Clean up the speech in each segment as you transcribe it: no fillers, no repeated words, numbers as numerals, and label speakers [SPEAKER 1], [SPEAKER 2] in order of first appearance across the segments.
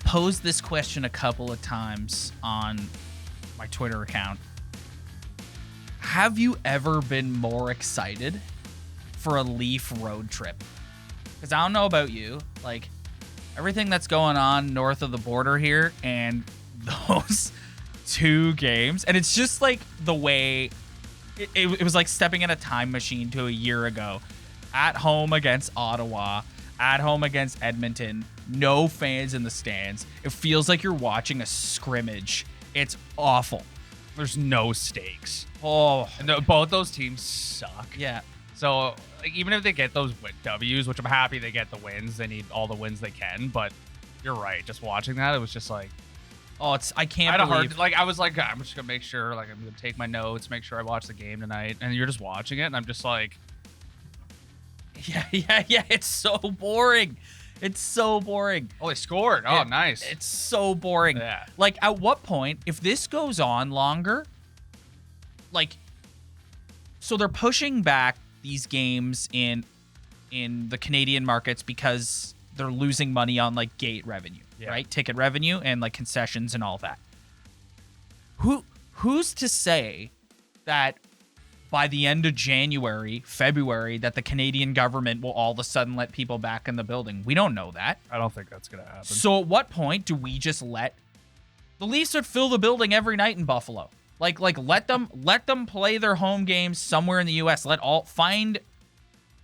[SPEAKER 1] posed this question a couple of times on my Twitter account. Have you ever been more excited for a Leaf road trip? Because I don't know about you, like everything that's going on north of the border here and those 2 games, and it's just like the way it was like stepping in a time machine to a year ago. At home against Ottawa, at home against Edmonton, no fans in the stands. It feels like you're watching a scrimmage. It's awful.
[SPEAKER 2] There's no stakes.
[SPEAKER 1] Oh,
[SPEAKER 2] No, both those teams suck.
[SPEAKER 1] yeah.
[SPEAKER 2] So like, even if they get those W's, which I'm happy they get the wins, they need all the wins they can. But you're right. Just watching that, it was just like,
[SPEAKER 1] Oh, I can't
[SPEAKER 2] I had a
[SPEAKER 1] believe.
[SPEAKER 2] hard, like I was like, I'm just gonna make sure, like I'm gonna take my notes, make sure I watch the game tonight. And you're just watching it, and I'm just like,
[SPEAKER 1] Yeah. It's so boring. It's so boring.
[SPEAKER 2] oh, they scored. Oh, nice.
[SPEAKER 1] It's so boring.
[SPEAKER 2] Yeah.
[SPEAKER 1] Like, at what point, if this goes on longer, like, so they're pushing back these games in the Canadian markets because they're losing money on like gate revenue, right? Ticket revenue and like concessions and all that. Who's to say that by the end of January, February, that the Canadian government will all of a sudden let people back in the building? We don't know that.
[SPEAKER 2] I don't think that's gonna happen.
[SPEAKER 1] So at what point do we just let the Leafs would fill the building every night in Buffalo? Like let them play their home games somewhere in the US. Find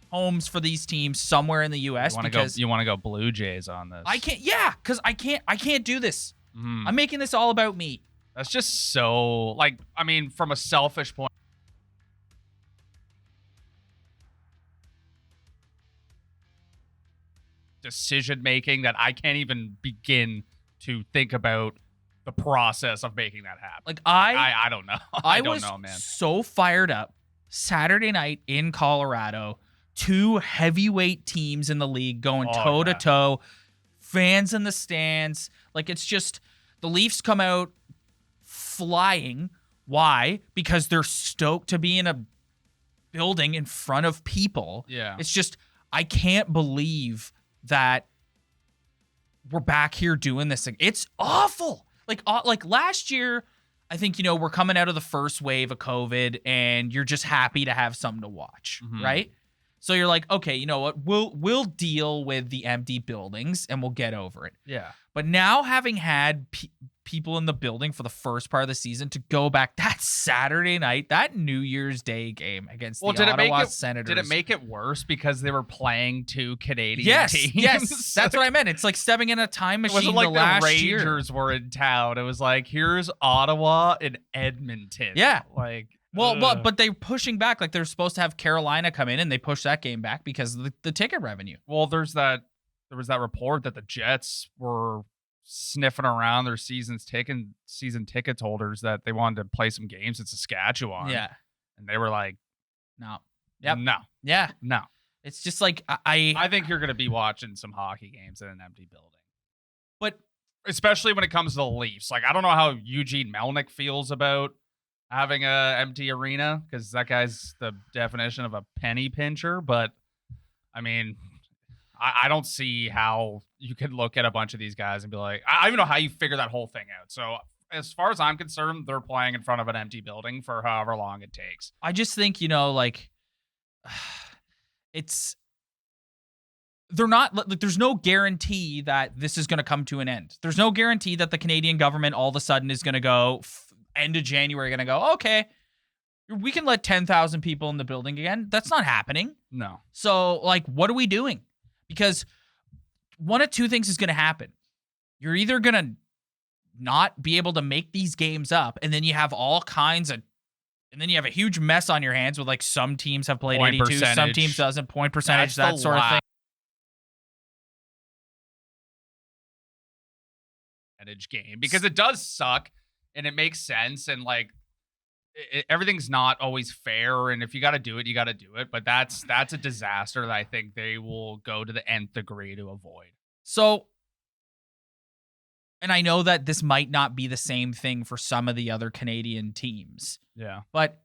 [SPEAKER 1] homes for these teams somewhere in the US
[SPEAKER 2] You want to go Blue Jays on this?
[SPEAKER 1] I can't. Yeah, because I can't do this. I'm making this all about me.
[SPEAKER 2] That's just so like, I mean, from a selfish point. Decision making that I can't even begin to think about the process of making that happen.
[SPEAKER 1] Like
[SPEAKER 2] I don't know. I don't
[SPEAKER 1] was
[SPEAKER 2] know, man.
[SPEAKER 1] so fired up Saturday night in Colorado. 2 heavyweight teams in the league going toe to toe. Fans in the stands. Like, it's just the Leafs come out flying. Why? Because they're stoked to be in a building in front of people.
[SPEAKER 2] Yeah.
[SPEAKER 1] It's just, I can't believe that we're back here doing this. It's awful. Like last year, I think, we're coming out of the first wave of COVID and you're just happy to have something to watch, right? So you're like, okay, you know what? We'll deal with the empty buildings and we'll get over it.
[SPEAKER 2] Yeah.
[SPEAKER 1] But now having had people in the building for the first part of the season to go back that Saturday night, that New Year's Day game against the Ottawa Senators.
[SPEAKER 2] Did it make it worse because they were playing 2 Canadian teams?
[SPEAKER 1] Yes, that's what I meant. It's like stepping in a time machine.
[SPEAKER 2] It wasn't like
[SPEAKER 1] the
[SPEAKER 2] Rangers were in town. It was like, here's Ottawa and Edmonton.
[SPEAKER 1] Yeah.
[SPEAKER 2] Like,
[SPEAKER 1] well, but they're pushing back. Like, they're supposed to have Carolina come in, and they pushed that game back because of the ticket revenue.
[SPEAKER 2] Well, there was that report that the Jets were sniffing around their season ticket holders that they wanted to play some games in Saskatchewan.
[SPEAKER 1] Yeah.
[SPEAKER 2] And they were like,
[SPEAKER 1] no. Yep.
[SPEAKER 2] No.
[SPEAKER 1] Yeah.
[SPEAKER 2] No.
[SPEAKER 1] It's just like,
[SPEAKER 2] I think you're going to be watching some hockey games in an empty building.
[SPEAKER 1] But
[SPEAKER 2] especially when it comes to the Leafs. Like, I don't know how Eugene Melnyk feels about having a empty arena, because that guy's the definition of a penny pincher. But I mean, I don't see how you can look at a bunch of these guys and be like, I don't even know how you figure that whole thing out. So as far as I'm concerned, they're playing in front of an empty building for however long it takes.
[SPEAKER 1] I just think, like, they're not, like, there's no guarantee that this is going to come to an end. There's no guarantee that the Canadian government all of a sudden is going to go end of January, going to go, okay, we can let 10,000 people in the building again. That's not happening.
[SPEAKER 2] No.
[SPEAKER 1] So, like, what are we doing? Because one of 2 things is going to happen. You're either going to not be able to make these games up, and then you have all kinds of, and then you have a huge mess on your hands with, like, some teams have played
[SPEAKER 2] point
[SPEAKER 1] 82,
[SPEAKER 2] percentage.
[SPEAKER 1] Some teams doesn't, point percentage, that sort of thing.
[SPEAKER 2] Game, because it does suck and it makes sense, and like everything's not always fair, and if you got to do it, you got to do it. But that's a disaster that I think they will go to the nth degree to avoid.
[SPEAKER 1] So, and I know that this might not be the same thing for some of the other Canadian teams.
[SPEAKER 2] Yeah.
[SPEAKER 1] But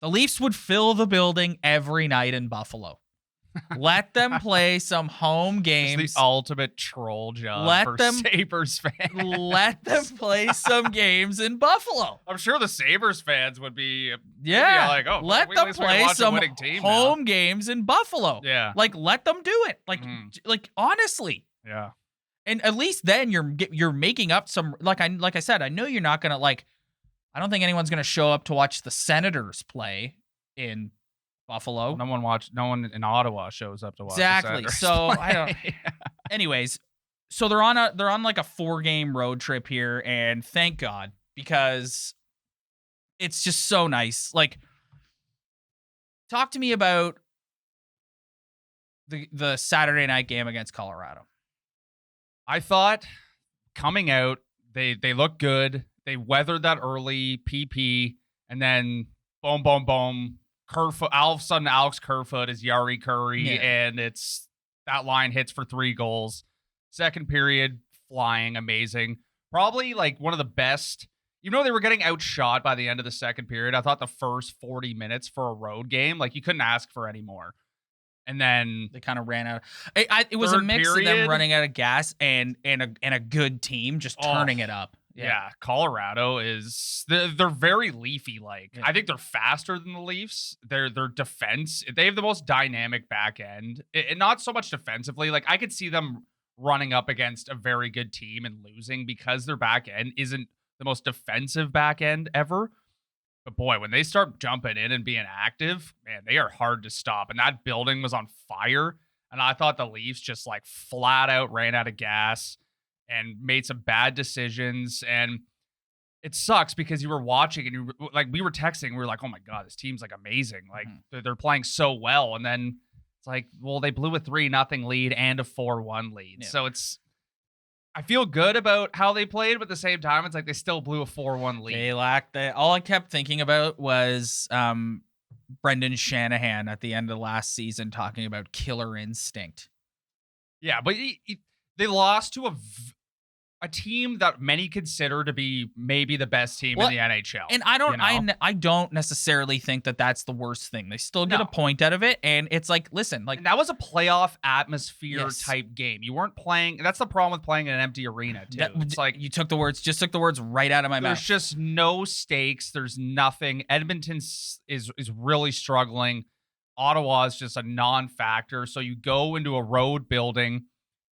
[SPEAKER 1] the Leafs would fill the building every night in Buffalo. Let them play some home games.
[SPEAKER 2] It's the ultimate troll job for Sabres fans.
[SPEAKER 1] Let them play some games in Buffalo.
[SPEAKER 2] I'm sure the Sabres fans would be
[SPEAKER 1] like,
[SPEAKER 2] oh,
[SPEAKER 1] let them play some home games in Buffalo.
[SPEAKER 2] Yeah.
[SPEAKER 1] Like, let them do it. Like honestly.
[SPEAKER 2] Yeah.
[SPEAKER 1] And at least then you're making up some, like I said, I know you're not going to I don't think anyone's going to show up to watch the Senators play in Buffalo.
[SPEAKER 2] No one in Ottawa shows up to watch.
[SPEAKER 1] Exactly. So I don't. Anyways, so they're on like a 4-game road trip here, and thank God, because it's just so nice. Like, talk to me about the Saturday night game against Colorado.
[SPEAKER 2] I thought coming out, they looked good. They weathered that early PP, and then boom, boom, boom. Kerfoot, all of a sudden, Alex Kerfoot is Yari Curry, and it's that line hits for 3 goals. Second period, flying, amazing. Probably like one of the best. Even though they were getting outshot by the end of the second period, I thought the first 40 minutes for a road game, like you couldn't ask for any more. And then
[SPEAKER 1] they kind of ran out. It was a mix of them running out of gas and a good team just turning it up.
[SPEAKER 2] Yeah, Colorado they're very Leafy like. Yeah. I think they're faster than the Leafs. Their defense, they have the most dynamic back end. And not so much defensively. Like I could see them running up against a very good team and losing because their back end isn't the most defensive back end ever. But boy, when they start jumping in and being active, man, they are hard to stop. And that building was on fire. And I thought the Leafs just like flat out ran out of gas and made some bad decisions. And it sucks because you were watching and we were texting. We were like, oh my God, this team's like amazing. Like they're playing so well. And then it's like, well, they blew a 3-0 lead and a 4-1 lead. Yeah. So I feel good about how they played, but at the same time, it's like they still blew a 4-1 lead.
[SPEAKER 1] They lacked that. All I kept thinking about was Brendan Shanahan at the end of last season talking about killer instinct.
[SPEAKER 2] Yeah, but they lost to a team that many consider to be maybe the best team in the NHL.
[SPEAKER 1] And I don't necessarily think that that's the worst thing. They still get a point out of it, and it's like, listen, like
[SPEAKER 2] and that was a playoff atmosphere type game. You weren't playing. That's the problem with playing in an empty arena too. It's like
[SPEAKER 1] you took the words right out of my mouth.
[SPEAKER 2] There's just no stakes. There's nothing. Edmonton is really struggling. Ottawa is just a non-factor. So you go into a road building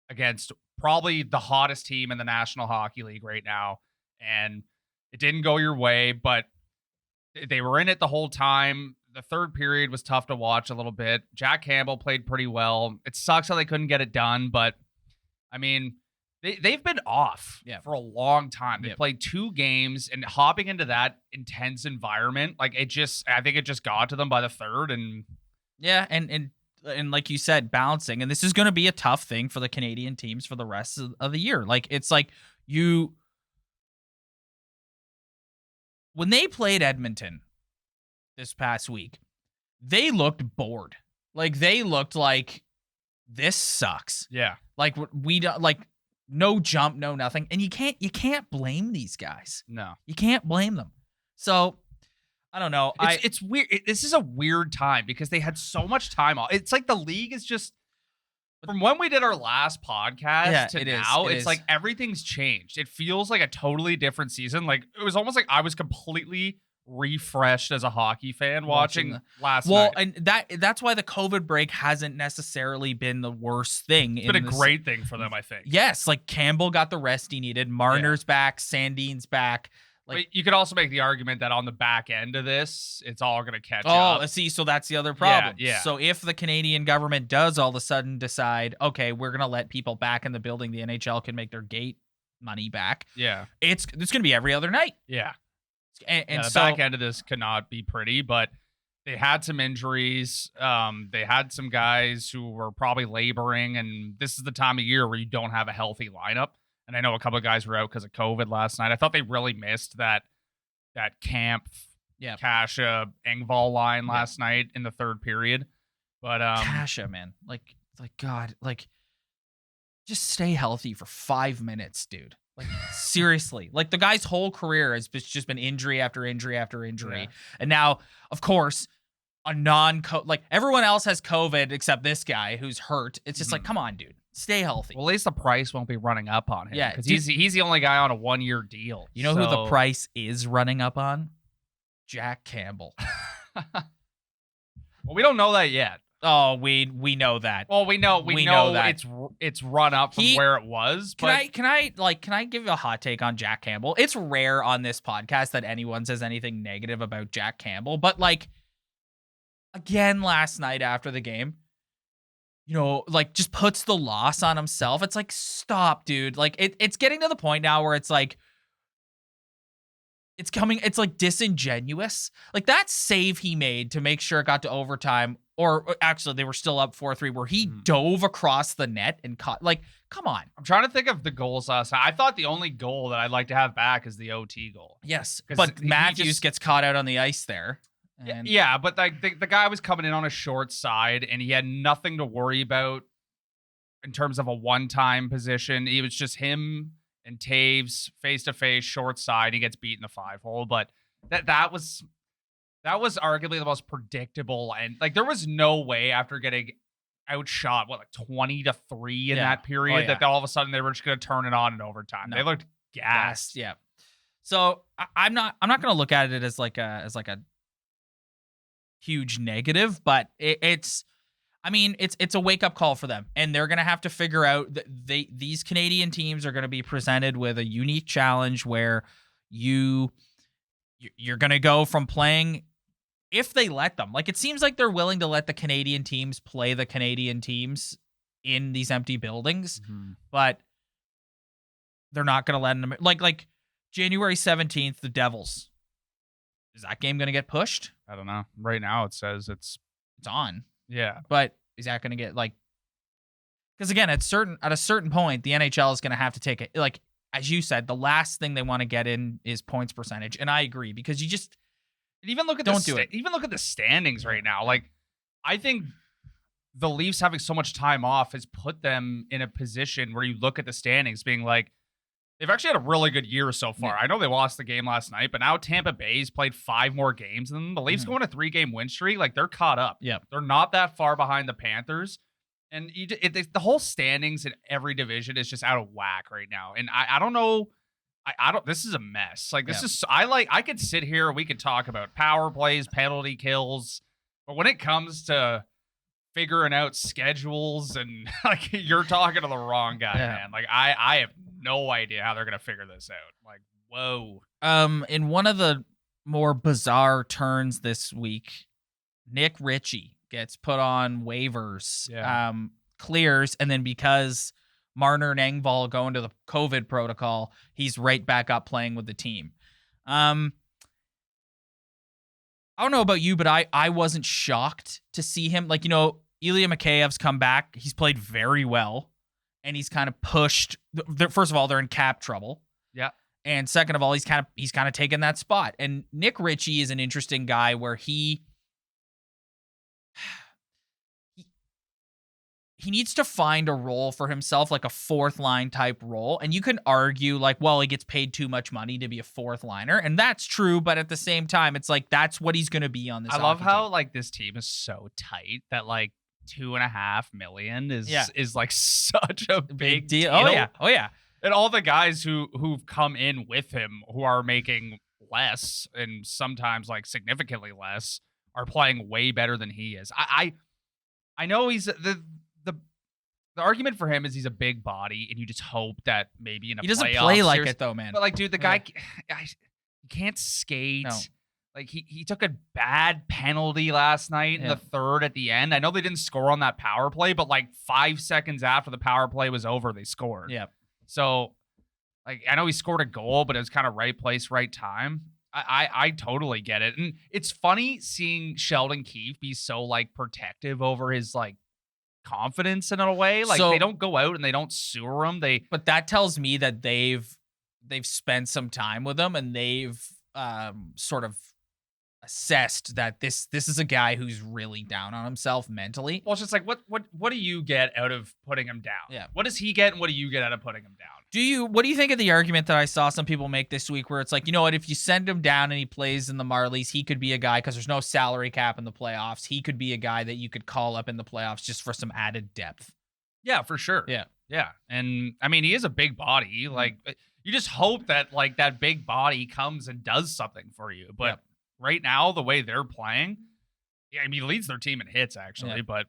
[SPEAKER 2] against probably the hottest team in the National Hockey League right now. And it didn't go your way, but they were in it the whole time. The third period was tough to watch a little bit. Jack Campbell played pretty well. It sucks how they couldn't get it done, but I mean, they've been off for a long time. They played 2 games, and hopping into that intense environment, like I think it just got to them by the third. And
[SPEAKER 1] and like you said, balancing. And this is going to be a tough thing for the Canadian teams for the rest of the year. Like, it's like when they played Edmonton this past week, they looked bored. Like, they looked like, this sucks.
[SPEAKER 2] Yeah.
[SPEAKER 1] Like, we don't, like, no jump, no nothing. And you can't blame these guys.
[SPEAKER 2] No.
[SPEAKER 1] You can't blame them. So, I don't know.
[SPEAKER 2] It's weird. This is a weird time because they had so much time off. It's like the league is just from when we did our last podcast to now. It's like everything's changed. It feels like a totally different season. Like it was almost like I was completely refreshed as a hockey fan watching last night.
[SPEAKER 1] Well, and that's why the COVID break hasn't necessarily been the worst thing.
[SPEAKER 2] It's been a great thing for them, I think.
[SPEAKER 1] Yes, like Campbell got the rest he needed. Marner's back. Sandin's back.
[SPEAKER 2] Like, you could also make the argument that on the back end of this, it's all going to catch up.
[SPEAKER 1] Oh, see, so that's the other problem.
[SPEAKER 2] Yeah.
[SPEAKER 1] So if the Canadian government does all of a sudden decide, okay, we're going to let people back in the building, the NHL can make their gate money back.
[SPEAKER 2] Yeah.
[SPEAKER 1] It's going to be every other night.
[SPEAKER 2] Yeah.
[SPEAKER 1] And
[SPEAKER 2] the back end of this cannot be pretty, but they had some injuries. They had some guys who were probably laboring, and this is the time of year where you don't have a healthy lineup. And I know a couple of guys were out because of COVID last night. I thought they really missed that Camp, Kasha, Engvall line last night in the third period. But
[SPEAKER 1] Kasha, man, like God, like just stay healthy for 5 minutes, dude. Like seriously, like the guy's whole career has just been injury after injury after injury, and now, of course, a like everyone else has COVID except this guy who's hurt. It's just like, come on, dude, stay healthy.
[SPEAKER 2] Well, at least the price won't be running up on him.
[SPEAKER 1] Yeah,
[SPEAKER 2] because he's the only guy on a 1-year deal.
[SPEAKER 1] You know who the price is running up on? Jack Campbell.
[SPEAKER 2] Well, we don't know that yet.
[SPEAKER 1] Oh, we know that.
[SPEAKER 2] Well, we know that it's run up from where it was.
[SPEAKER 1] Can I give you a hot take on Jack Campbell? It's rare on this podcast that anyone says anything negative about Jack Campbell, but like again last night after the game, like just puts the loss on himself. It's like, stop, dude. Like it's getting to the point now where it's like it's like disingenuous. Like that save he made to make sure it got to overtime, or actually they were still up 4-3, where he dove across the net and caught, like, come on.
[SPEAKER 2] I'm trying to think of the goals last night. I thought the only goal that I'd like to have back is the OT goal.
[SPEAKER 1] Yes, but Matthews gets caught out on the ice there. And
[SPEAKER 2] yeah, but like the guy was coming in on a short side, and he had nothing to worry about in terms of a one-time position. It was just him and Taves face-to-face, short side. He gets beat in the 5-hole, but that was arguably the most predictable. And like there was no way after getting outshot, like 20-3 in that period, that all of a sudden they were just going to turn it on in overtime. No. They looked gassed.
[SPEAKER 1] Yeah. So I'm not going to look at it as like a huge negative, but it's a wake-up call for them, and they're going to have to figure out that these Canadian teams are going to be presented with a unique challenge where you're going to go from playing, if they let them. Like, it seems like they're willing to let the Canadian teams play the Canadian teams in these empty buildings, but they're not going to let them. Like January 17th, the Devils. Is that game going to get pushed?
[SPEAKER 2] I don't know. Right now it says it's
[SPEAKER 1] on.
[SPEAKER 2] Yeah.
[SPEAKER 1] But is that going to get, like, because again, at a certain point, the NHL is going to have to take it. Like, as you said, the last thing they want to get in is points percentage. And I agree, because you just,
[SPEAKER 2] even look at even look at the standings right now. Like, I think the Leafs having so much time off has put them in a position where you look at the standings being like, they've actually had a really good year so far. Yeah. I know they lost the game last night, but now Tampa Bay's played 5 more games than them. The Leafs going a 3-game win streak. Like, they're caught up.
[SPEAKER 1] Yeah.
[SPEAKER 2] They're not that far behind the Panthers. And the whole standings in every division is just out of whack right now. And I don't know. This is a mess. Like, this is, I could sit here and we could talk about power plays, penalty kills, but when it comes to figuring out schedules and like, you're talking to the wrong guy, man. Like, I have no idea how they're going to figure this out. Like, whoa.
[SPEAKER 1] In one of the more bizarre turns this week, Nick Ritchie gets put on waivers, clears, and then because Marner and Engvall go into the COVID protocol, he's right back up playing with the team. I don't know about you, but I wasn't shocked to see him. Like, Ilya Mikheyev's come back. He's played very well, and he's kind of pushed. First of all, they're in cap trouble.
[SPEAKER 2] Yeah.
[SPEAKER 1] And second of all, he's kind of taken that spot. And Nick Ritchie is an interesting guy where he needs to find a role for himself, like a fourth line type role. And you can argue like, well, he gets paid too much money to be a fourth liner. And that's true. But at the same time, it's like, that's what he's going to be on this.
[SPEAKER 2] I love how like this team is so tight that like $2.5 million is like such a big deal.
[SPEAKER 1] Oh yeah.
[SPEAKER 2] And all the guys who've come in with him who are making less and sometimes like significantly less are playing way better than he is. I know he's the argument for him is he's a big body, and you just hope that maybe in a
[SPEAKER 1] he doesn't play like it though, man.
[SPEAKER 2] But like, dude, the guy he can't skate. No. Like he took a bad penalty last night in the third at the end. I know they didn't score on that power play, but like 5 seconds after the power play was over, they scored.
[SPEAKER 1] Yeah.
[SPEAKER 2] So like, I know he scored a goal, but it was kind of right place, right time. I totally get it. And it's funny seeing Sheldon Keefe be so like protective over his like confidence in a way. Like, they don't go out and they don't sewer him.
[SPEAKER 1] But that tells me that they've spent some time with him, and they've sort of assessed that this is a guy who's really down on himself mentally.
[SPEAKER 2] Well, it's just like, what do you get out of putting him down?
[SPEAKER 1] Yeah.
[SPEAKER 2] What does he get, and what do you get out of putting him down?
[SPEAKER 1] What do you think of the argument that I saw some people make this week where it's like, you know what, if you send him down and he plays in the Marlies, he could be a guy because there's no salary cap in the playoffs. He could be a guy that you could call up in the playoffs just for some added depth.
[SPEAKER 2] Yeah, for sure.
[SPEAKER 1] Yeah.
[SPEAKER 2] Yeah. And I mean, he is a big body. Like, you just hope that like that big body comes and does something for you. But right now, the way they're playing, yeah, I mean, he leads their team in hits actually. But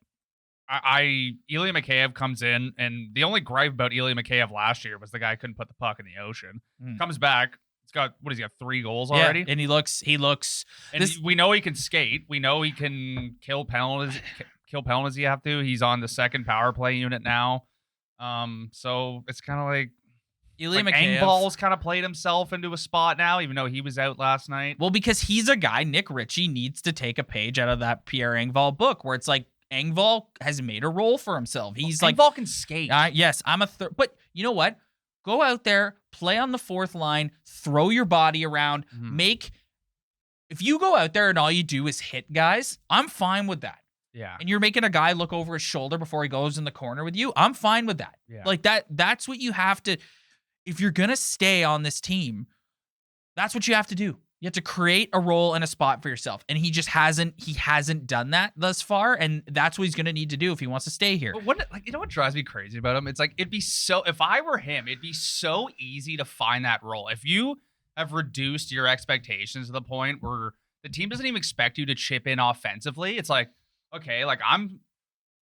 [SPEAKER 2] Ilya Mikheyev comes in, and the only gripe about Ilya Mikheyev last year was the guy couldn't put the puck in the ocean. Comes back. He's got, what has he got, 3 goals already?
[SPEAKER 1] And he looks.
[SPEAKER 2] And we know he can skate. We know he can kill penalties. You have to. He's on the second power play unit now. So it's kind of like
[SPEAKER 1] Ilya Mikheyev
[SPEAKER 2] Engvall's kind of played himself into a spot now, even though he was out last night.
[SPEAKER 1] Well, because he's a guy, Nick Ritchie needs to take a page out of that Pierre Engvall book where it's like Engvall has made a role for himself. He's like,
[SPEAKER 2] Engvall can skate.
[SPEAKER 1] Yes, I'm a third. But you know what? Go out there, play on the fourth line, throw your body around, if you go out there and all you do is hit guys, I'm fine with that.
[SPEAKER 2] Yeah.
[SPEAKER 1] And you're making a guy look over his shoulder before he goes in the corner with you, I'm fine with that.
[SPEAKER 2] Yeah.
[SPEAKER 1] Like that's what you have to, if you're going to stay on this team, that's what you have to do. You have to create a role and a spot for yourself. And he hasn't done that thus far. And that's what he's going to need to do if he wants to stay here.
[SPEAKER 2] But you know what drives me crazy about him? It's like, if I were him, it'd be so easy to find that role. If you have reduced your expectations to the point where the team doesn't even expect you to chip in offensively, it's like, okay, like I'm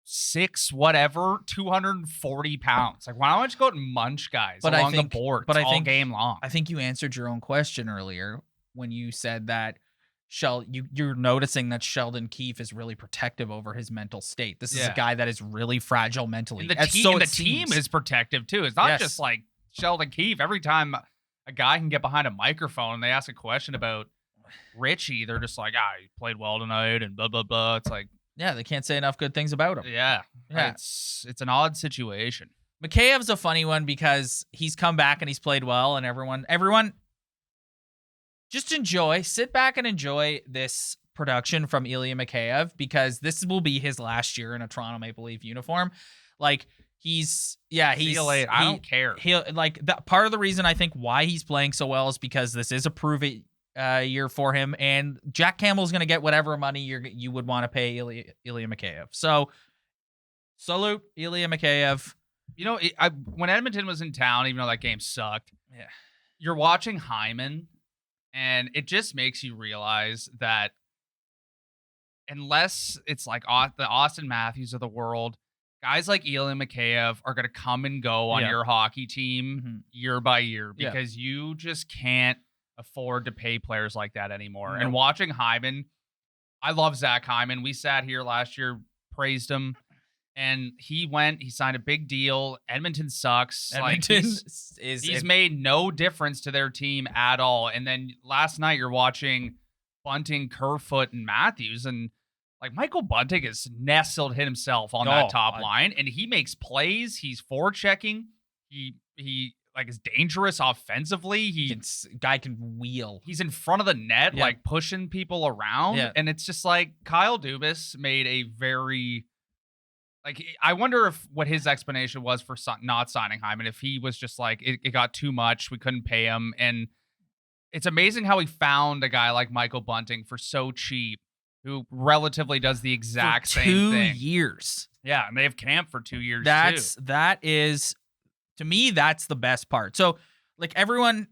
[SPEAKER 2] 240 pounds. Like, why don't I just go out and munch guys along the board all game long?
[SPEAKER 1] I think you answered your own question earlier when you said that you're noticing that Sheldon Keefe is really protective over his mental state. This is a guy that is really fragile mentally.
[SPEAKER 2] And the team is protective too. It's not just like Sheldon Keefe. Every time a guy can get behind a microphone and they ask a question about Ritchie, they're just like, he played well tonight and blah, blah, blah. It's like,
[SPEAKER 1] yeah, they can't say enough good things about him.
[SPEAKER 2] Yeah. It's an odd situation.
[SPEAKER 1] Mikheyev's a funny one because he's come back and he's played well, and everyone just sit back and enjoy this production from Ilya Mikheyev, because this will be his last year in a Toronto Maple Leaf uniform. Like, see you later. I don't care. Part of the reason I think why he's playing so well is because this is a prove-it year for him, and Jack Campbell's going to get whatever money you would want to pay Ilya Mikheyev. So, salute Ilya Mikheyev.
[SPEAKER 2] You know, when Edmonton was in town, even though that game sucked, you're watching Hyman, and it just makes you realize that unless it's like the Austin Matthews of the world, guys like Ilya Mikheyev are going to come and go on your hockey team year by year, because you just can't afford to pay players like that anymore. And watching Hyman, I love Zach Hyman. We sat here last year, praised him, and he signed a big deal. Edmonton sucks. He's made no difference to their team at all. And then last night you're watching Bunting, Kerfoot, and Matthews, and like Michael Bunting has nestled himself on that top line, and he makes plays. He's forechecking. He is dangerous offensively.
[SPEAKER 1] Guy can wheel.
[SPEAKER 2] He's in front of the net, like pushing people around. Yeah. And it's just like Kyle Dubas made a very, I wonder what his explanation was for not signing Hyman. If he was just like, it got too much, we couldn't pay him. And it's amazing how he found a guy like Michael Bunting for so cheap, who relatively does the exact same thing.
[SPEAKER 1] 2 years.
[SPEAKER 2] Yeah, and they have camp for 2 years too.
[SPEAKER 1] To me, that's the best part. So, like, anyone.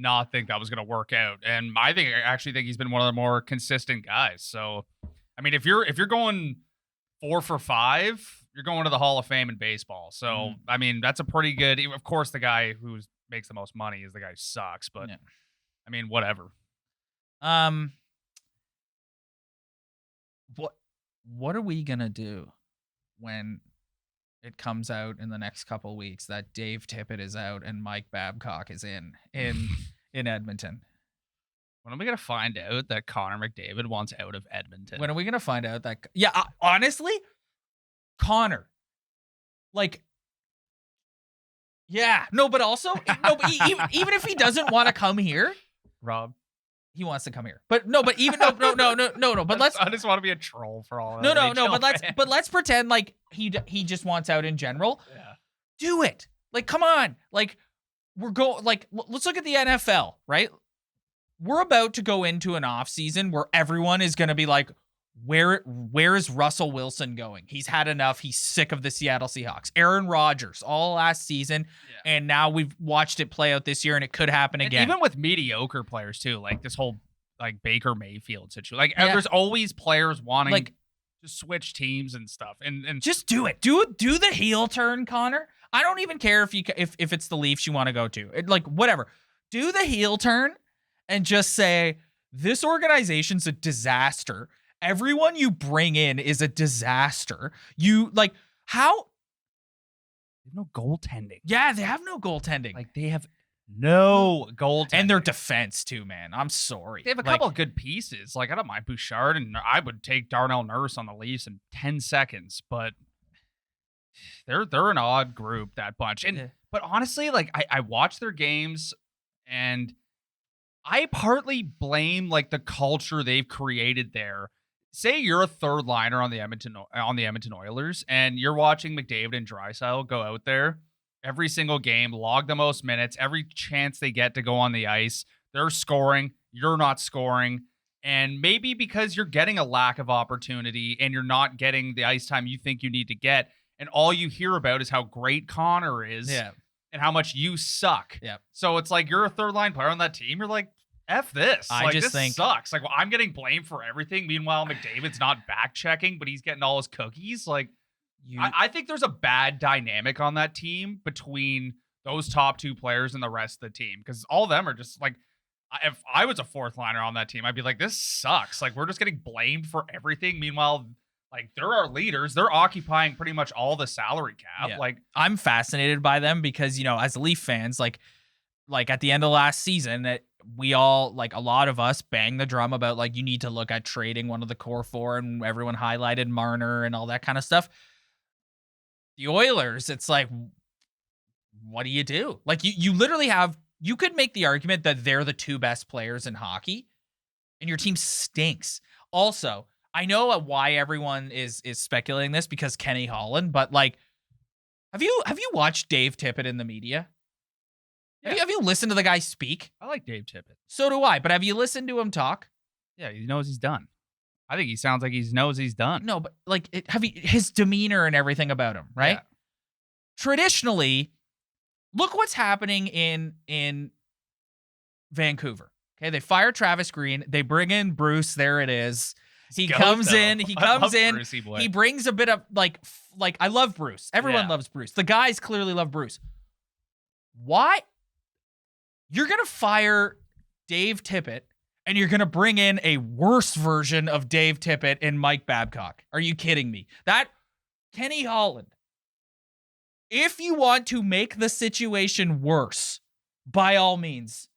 [SPEAKER 2] Not think that was going to work out, and I actually think he's been one of the more consistent guys. So, I mean, if you're going 4 for 5, you're going to the Hall of Fame in baseball. So, I mean, that's a pretty good. Of course, the guy who makes the most money is the guy who sucks, but I mean, whatever.
[SPEAKER 1] What are we gonna do when it comes out in the next couple of weeks that Dave Tippett is out and Mike Babcock is in Edmonton?
[SPEAKER 2] When are we gonna find out that Connor McDavid wants out of Edmonton?
[SPEAKER 1] When are we gonna find out that? Yeah, honestly, Connor, like, yeah, no, but also no, but even if he doesn't want to come here,
[SPEAKER 2] Rob,
[SPEAKER 1] he wants to come here. But no, but even no. But
[SPEAKER 2] I just want to be a troll for all.
[SPEAKER 1] No. But let's pretend like he just wants out in general.
[SPEAKER 2] Yeah.
[SPEAKER 1] Do it. Like, come on. Like, let's look at the NFL, right? We're about to go into an off season where everyone is going to be like, where is Russell Wilson going? He's had enough. He's sick of the Seattle Seahawks. Aaron Rodgers all last season, and now we've watched it play out this year, and it could happen again.
[SPEAKER 2] And even with mediocre players too, like this whole like Baker Mayfield situation. Like there's always players wanting to switch teams and stuff. And
[SPEAKER 1] just do it. Do the heel turn, Connor. I don't even care if it's the Leafs you want to go to. Like, whatever. Do the heel turn and just say, this organization's a disaster. Everyone you bring in is a disaster. You, like, how?
[SPEAKER 2] They have no goaltending.
[SPEAKER 1] Yeah, they have no goaltending.
[SPEAKER 2] Like, they have no goaltending.
[SPEAKER 1] And their defense, too, man. I'm sorry.
[SPEAKER 2] They have a couple of good pieces. Like, I don't mind Bouchard, and I would take Darnell Nurse on the Leafs in 10 seconds, but they're an odd group, that bunch. And but honestly, like, I watch their games, and I partly blame like the culture they've created there. Say you're a third liner on the Edmonton Oilers, and you're watching McDavid and Draisaitl go out there every single game, log the most minutes, every chance they get to go on the ice, they're scoring, you're not scoring. And maybe because you're getting a lack of opportunity and you're not getting the ice time you think you need to get, and all you hear about is how great Connor is and how much you suck.
[SPEAKER 1] Yeah.
[SPEAKER 2] So it's like you're a third line player on that team. You're like, F this.
[SPEAKER 1] I just think
[SPEAKER 2] sucks. Like, well, I'm getting blamed for everything. Meanwhile, McDavid's not back checking, but he's getting all his cookies. Like, I think there's a bad dynamic on that team between those top two players and the rest of the team, because all of them are just like, if I was a fourth liner on that team, I'd be like, this sucks. Like, we're just getting blamed for everything. Meanwhile, like, they're our leaders. They're occupying pretty much all the salary cap.
[SPEAKER 1] Yeah.
[SPEAKER 2] Like,
[SPEAKER 1] I'm fascinated by them because, you know, as Leaf fans, like at the end of last season, that we all, like, a lot of us bang the drum about, like, you need to look at trading one of the core four, and everyone highlighted Marner and all that kind of stuff. The Oilers, it's like, what do you do? Like, you literally have, you could make the argument that they're the two best players in hockey, and your team stinks. Also, I know why everyone is speculating this, because Kenny Holland, but, like, have you watched Dave Tippett in the media?
[SPEAKER 2] Yeah.
[SPEAKER 1] Have you listened to the guy speak?
[SPEAKER 2] I like Dave Tippett.
[SPEAKER 1] So do I, but have you listened to him talk?
[SPEAKER 2] Yeah, he knows he's done. I think he sounds like he knows he's done.
[SPEAKER 1] No, but like, his demeanor and everything about him, right?
[SPEAKER 2] Yeah.
[SPEAKER 1] Traditionally, look what's happening in Vancouver. Okay, they fire Travis Green. They bring in Bruce. There it is. He comes in. He brings a bit of like I love Bruce. Everyone loves Bruce. The guys clearly love Bruce. Why? You're going to fire Dave Tippett, and you're going to bring in a worse version of Dave Tippett and Mike Babcock. Are you kidding me? That Kenny Holland, if you want to make the situation worse, by all means,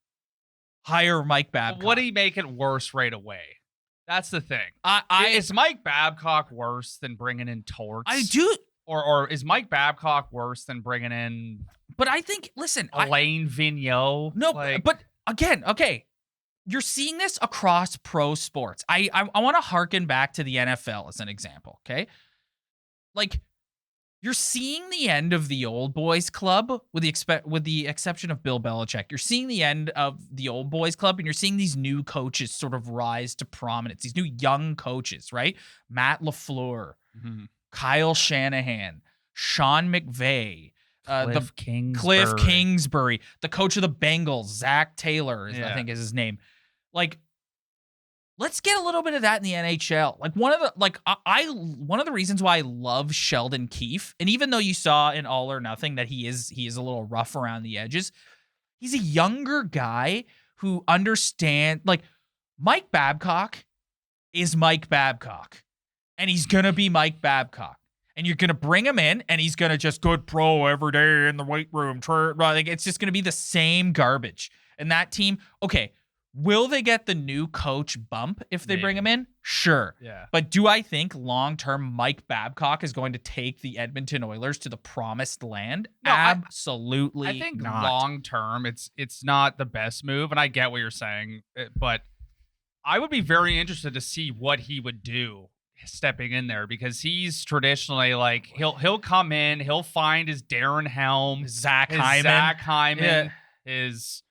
[SPEAKER 1] hire Mike Babcock.
[SPEAKER 2] What do you make it worse right away? That's the thing. Is Mike Babcock worse than bringing in Torts?
[SPEAKER 1] I do.
[SPEAKER 2] Or is Mike Babcock worse than bringing in?
[SPEAKER 1] But I think, listen,
[SPEAKER 2] Alain Vigneault.
[SPEAKER 1] No, but again, okay, you're seeing this across pro sports. I want to harken back to the NFL as an example. Okay, like, you're seeing the end of the old boys club with the exception of Bill Belichick. You're seeing the end of the old boys club, and you're seeing these new coaches sort of rise to prominence. These new young coaches, right? Matt LaFleur, Kyle Shanahan, Sean McVay, Cliff Kingsbury, the coach of the Bengals, Zach Taylor, I think is his name. Like, let's get a little bit of that in the NHL. Like, one of the reasons why I love Sheldon Keefe, and even though you saw in All or Nothing that he is a little rough around the edges, he's a younger guy who understands. Like, Mike Babcock is Mike Babcock, and he's gonna be Mike Babcock. And you're going to bring him in, and he's going to just good pro every day in the weight room. Like, it's just going to be the same garbage. And that team, okay, Will they get the new coach bump if they bring him in? Sure.
[SPEAKER 2] Yeah.
[SPEAKER 1] But do I think long-term Mike Babcock is going to take the Edmonton Oilers to the promised land?
[SPEAKER 2] No,
[SPEAKER 1] absolutely
[SPEAKER 2] I think
[SPEAKER 1] not.
[SPEAKER 2] long-term, it's not the best move, and I get what you're saying, but I would be very interested to see what he would do stepping in there, because he's traditionally like he'll come in, he'll find his Darren Helm,
[SPEAKER 1] Zach Hyman,
[SPEAKER 2] his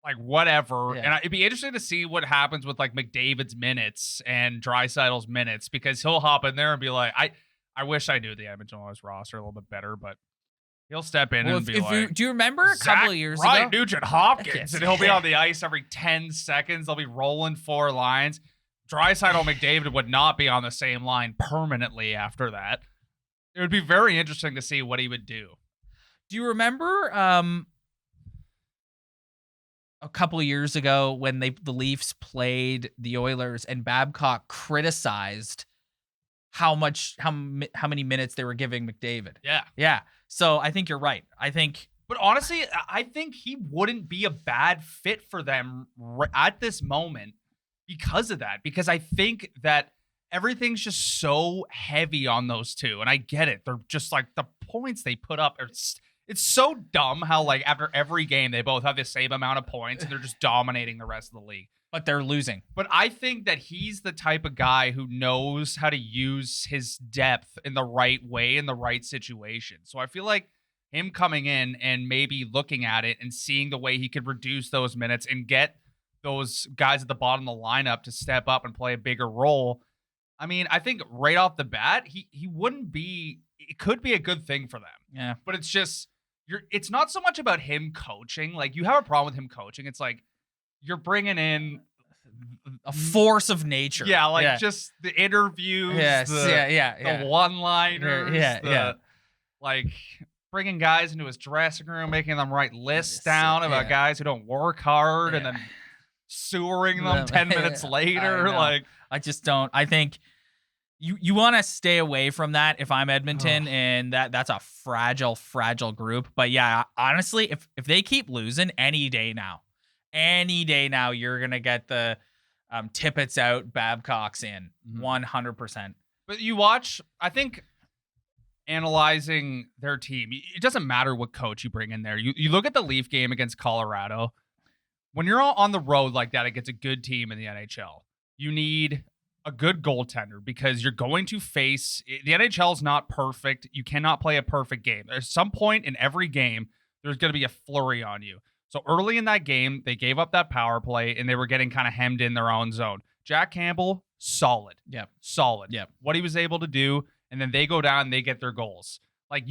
[SPEAKER 2] like whatever.
[SPEAKER 1] Yeah.
[SPEAKER 2] And it'd be interesting to see what happens with like McDavid's minutes and Draisaitl's minutes, because he'll hop in there and be like, I wish I knew the Edmonton Oilers roster a little bit better, but he'll step in and be like,
[SPEAKER 1] do you remember a couple of years ago?
[SPEAKER 2] Nugent Hopkins, and he'll be on the ice every 10 seconds. They'll be rolling 4 lines. Draisaitl McDavid would not be on the same line permanently after that. It would be very interesting to see what he would do.
[SPEAKER 1] Do you remember a couple of years ago when the Leafs played the Oilers and Babcock criticized how many minutes they were giving McDavid? Yeah. So I think you're right.
[SPEAKER 2] But honestly, I think he wouldn't be a bad fit for them at this moment because of that. Because I think that everything's just so heavy on those two. And I get it. They're just like the points they put up. It's so dumb how like after every game, they both have the same amount of points and they're just dominating the rest of the league.
[SPEAKER 1] But they're losing.
[SPEAKER 2] But I think that he's the type of guy who knows how to use his depth in the right way, in the right situation. So I feel like him coming in and maybe looking at it and seeing the way he could reduce those minutes and get those guys at the bottom of the lineup to step up and play a bigger role. I mean, I think right off the bat, he wouldn't be, it could be a good thing for them.
[SPEAKER 1] Yeah.
[SPEAKER 2] But it's just, it's not so much about him coaching. Like, you have a problem with him coaching. It's like, you're bringing in
[SPEAKER 1] a force of nature.
[SPEAKER 2] Yeah, like just the interviews, the one-liners, like bringing guys into his dressing room, making them write lists down about guys who don't work hard, and then sewering them 10 minutes later. Like,
[SPEAKER 1] I just don't. I think you want to stay away from that if I'm Edmonton, and that's a fragile group. But yeah, honestly, if they keep losing any day now, you're going to get the Tippett's out, Babcock's in, 100%.
[SPEAKER 2] But you watch, I think, analyzing their team, it doesn't matter what coach you bring in there. You look at the Leaf game against Colorado. When you're on the road like that against a good team in the NHL, you need a good goaltender, because you're going to face, the NHL is not perfect. You cannot play a perfect game. There's some point in every game, there's going to be a flurry on you. So early in that game, they gave up that power play and they were getting kind of hemmed in their own zone. Jack Campbell, solid.
[SPEAKER 1] Yep.
[SPEAKER 2] Solid.
[SPEAKER 1] Yep.
[SPEAKER 2] What he was able to do, and then they go down and they get their goals. Like,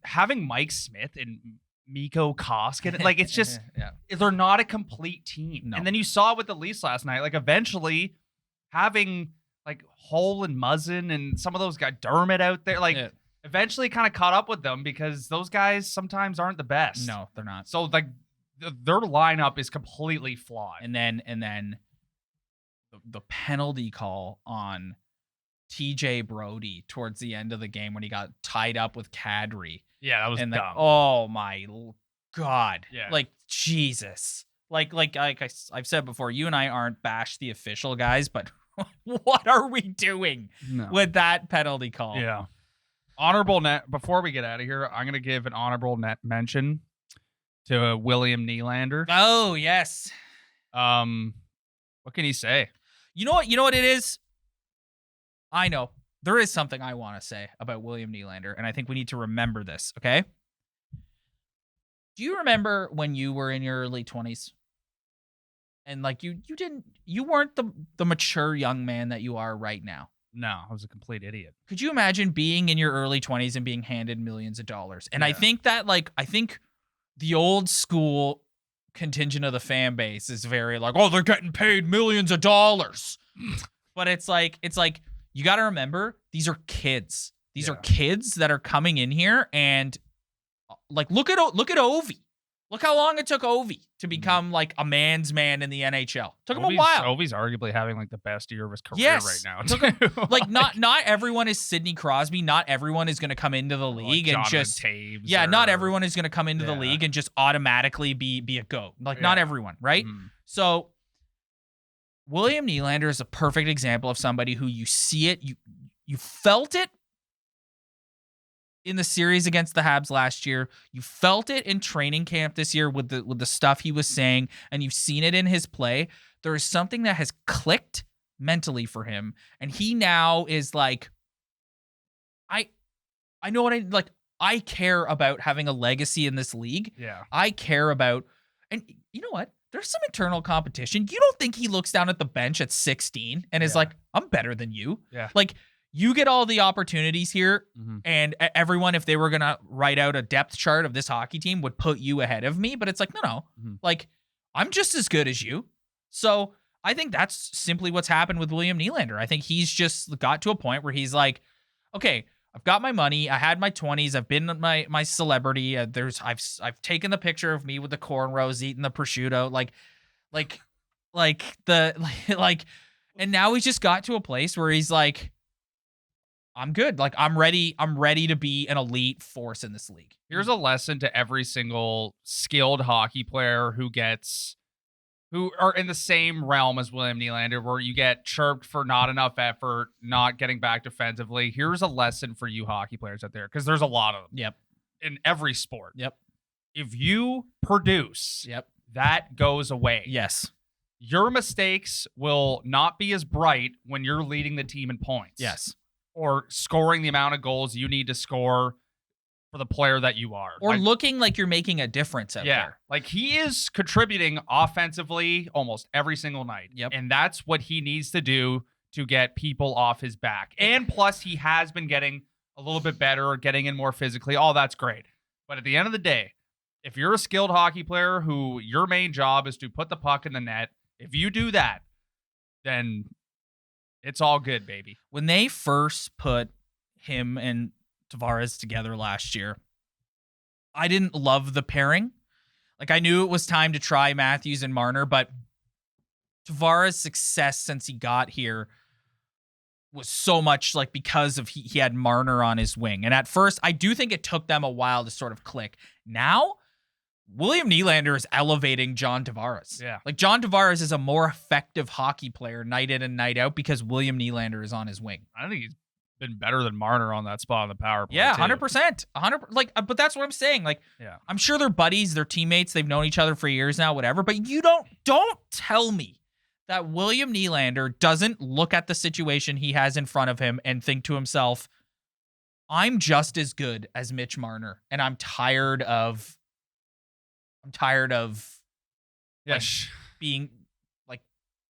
[SPEAKER 2] having Mike Smith and Mikko Koskinen, like, it's just, they're not a complete team.
[SPEAKER 1] No.
[SPEAKER 2] And then you saw it with the Leafs last night. Like, eventually having like Hull and Muzzin and some of those guys, Dermott out there, like eventually kind of caught up with them, because those guys sometimes aren't the best.
[SPEAKER 1] No, they're not.
[SPEAKER 2] So like their lineup is completely flawed.
[SPEAKER 1] And then the penalty call on TJ Brody towards the end of the game when he got tied up with Kadri.
[SPEAKER 2] Yeah, that was dumb.
[SPEAKER 1] Oh my God.
[SPEAKER 2] Yeah.
[SPEAKER 1] Like, Jesus. Like I've said before, you and I aren't bash the official guys, but what are we doing with that penalty call?
[SPEAKER 2] Yeah. Honorable net. Before we get out of here, I'm going to give an honorable net mention to William Nylander.
[SPEAKER 1] Oh, yes.
[SPEAKER 2] What can he say?
[SPEAKER 1] You know what it is? I know. There is something I want to say about William Nylander, and I think we need to remember this, okay? Do you remember when you were in your early 20s? And like you weren't the mature young man that you are right now.
[SPEAKER 2] No, I was a complete idiot.
[SPEAKER 1] Could you imagine being in your early 20s and being handed millions of dollars? And I think that the old school contingent of the fan base is very like, oh, they're getting paid millions of dollars. But it's like you got to remember, these are kids. These are kids that are coming in here, and like look at Ovi. Look how long it took Ovi to become like a man's man in the NHL. Took him a while.
[SPEAKER 2] Ovi's arguably having like the best year of his career right now.
[SPEAKER 1] Like not everyone is Sidney Crosby. Not everyone is going to come into the league and just not everyone is going to come into the league and just automatically be a GOAT. Like not everyone, right? So William Nylander is a perfect example of somebody who you see it, you felt it in the series against the Habs last year. You felt it in training camp this year with the stuff he was saying, and you've seen it in his play. There is something that has clicked mentally for him, and he now is like, I know what I care about having a legacy in this league.
[SPEAKER 2] Yeah.
[SPEAKER 1] I care about, and you know what? There's some internal competition. You don't think he looks down at the bench at 16 and is like, I'm better than you.
[SPEAKER 2] Yeah.
[SPEAKER 1] Like, you get all the opportunities here, and everyone, if they were going to write out a depth chart of this hockey team, would put you ahead of me. But it's like, no. Like, I'm just as good as you. So I think that's simply what's happened with William Nylander. I think he's just got to a point where he's like, okay, I've got my money. I had my 20s. I've been my celebrity. I've taken the picture of me with the cornrows eating the prosciutto, and now he's just got to a place where he's like, I'm good. Like, I'm ready to be an elite force in this league.
[SPEAKER 2] Here's a lesson to every single skilled hockey player who are in the same realm as William Nylander, where you get chirped for not enough effort, not getting back defensively. Here's a lesson for you hockey players out there, because there's a lot of them.
[SPEAKER 1] Yep.
[SPEAKER 2] In every sport.
[SPEAKER 1] Yep.
[SPEAKER 2] If you produce,
[SPEAKER 1] yep,
[SPEAKER 2] that goes away.
[SPEAKER 1] Yes.
[SPEAKER 2] Your mistakes will not be as bright when you're leading the team in points.
[SPEAKER 1] Yes.
[SPEAKER 2] Or scoring the amount of goals you need to score for the player that you are.
[SPEAKER 1] Or looking like you're making a difference out there.
[SPEAKER 2] Like, he is contributing offensively almost every single night.
[SPEAKER 1] Yep.
[SPEAKER 2] And that's what he needs to do to get people off his back. And plus, he has been getting a little bit better, getting in more physically. All that's great. But at the end of the day, if you're a skilled hockey player who your main job is to put the puck in the net, if you do that, then it's all good, baby.
[SPEAKER 1] When they first put him and Tavares together last year, I didn't love the pairing. Like, I knew it was time to try Matthews and Marner, but Tavares' success since he got here was so much like because of he had Marner on his wing. And at first, I do think it took them a while to sort of click. Now, William Nylander is elevating John Tavares.
[SPEAKER 2] Yeah.
[SPEAKER 1] Like, John Tavares is a more effective hockey player night in and night out because William Nylander is on his wing.
[SPEAKER 2] I think he's been better than Marner on that spot on the power play.
[SPEAKER 1] Yeah,
[SPEAKER 2] too.
[SPEAKER 1] 100%. 100%. Like, but that's what I'm saying. Like,
[SPEAKER 2] yeah.
[SPEAKER 1] I'm sure they're buddies, they're teammates, they've known each other for years now, whatever. But you don't tell me that William Nylander doesn't look at the situation he has in front of him and think to himself, I'm just as good as Mitch Marner, and I'm tired of
[SPEAKER 2] Yes.
[SPEAKER 1] being like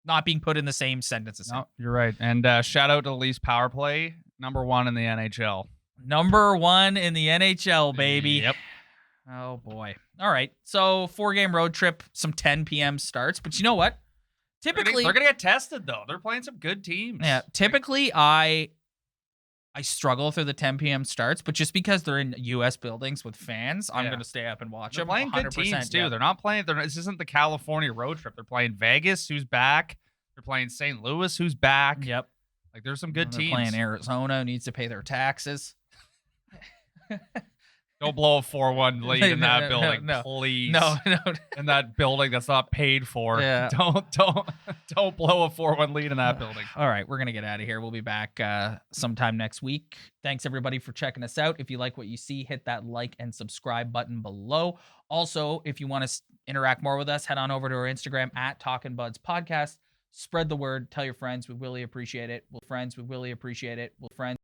[SPEAKER 1] not being put in the same sentence as him.
[SPEAKER 2] No, you're right. And shout out to the Leafs power play, #1 in the NHL.
[SPEAKER 1] Number 1 in the NHL, baby.
[SPEAKER 2] Yep.
[SPEAKER 1] Oh boy. All right. So 4-game road trip, some 10 p.m. starts, but you know what? Typically
[SPEAKER 2] they're gonna get tested though. They're playing some good teams.
[SPEAKER 1] Yeah. Typically I struggle through the 10 p.m. starts, but just because they're in U.S. buildings with fans, I'm going to stay up and watch
[SPEAKER 2] They're
[SPEAKER 1] them.
[SPEAKER 2] playing good teams, too.
[SPEAKER 1] Yeah.
[SPEAKER 2] They're not playing. This isn't the California road trip. They're playing Vegas, who's back. They're playing St. Louis, who's back.
[SPEAKER 1] Yep.
[SPEAKER 2] Like, there's some good
[SPEAKER 1] They're
[SPEAKER 2] teams.
[SPEAKER 1] playing Arizona, who needs to pay their taxes.
[SPEAKER 2] Don't blow a 4-1 lead in that building, please.
[SPEAKER 1] No.
[SPEAKER 2] In that building that's not paid for.
[SPEAKER 1] Yeah.
[SPEAKER 2] Don't blow a 4-1 lead in that building.
[SPEAKER 1] All right, we're going to get out of here. We'll be back sometime next week. Thanks, everybody, for checking us out. If you like what you see, hit that like and subscribe button below. Also, if you want to interact more with us, head on over to our Instagram at Talkin' Buds Podcast. Spread the word. Tell your friends. We really appreciate it. We'll friends.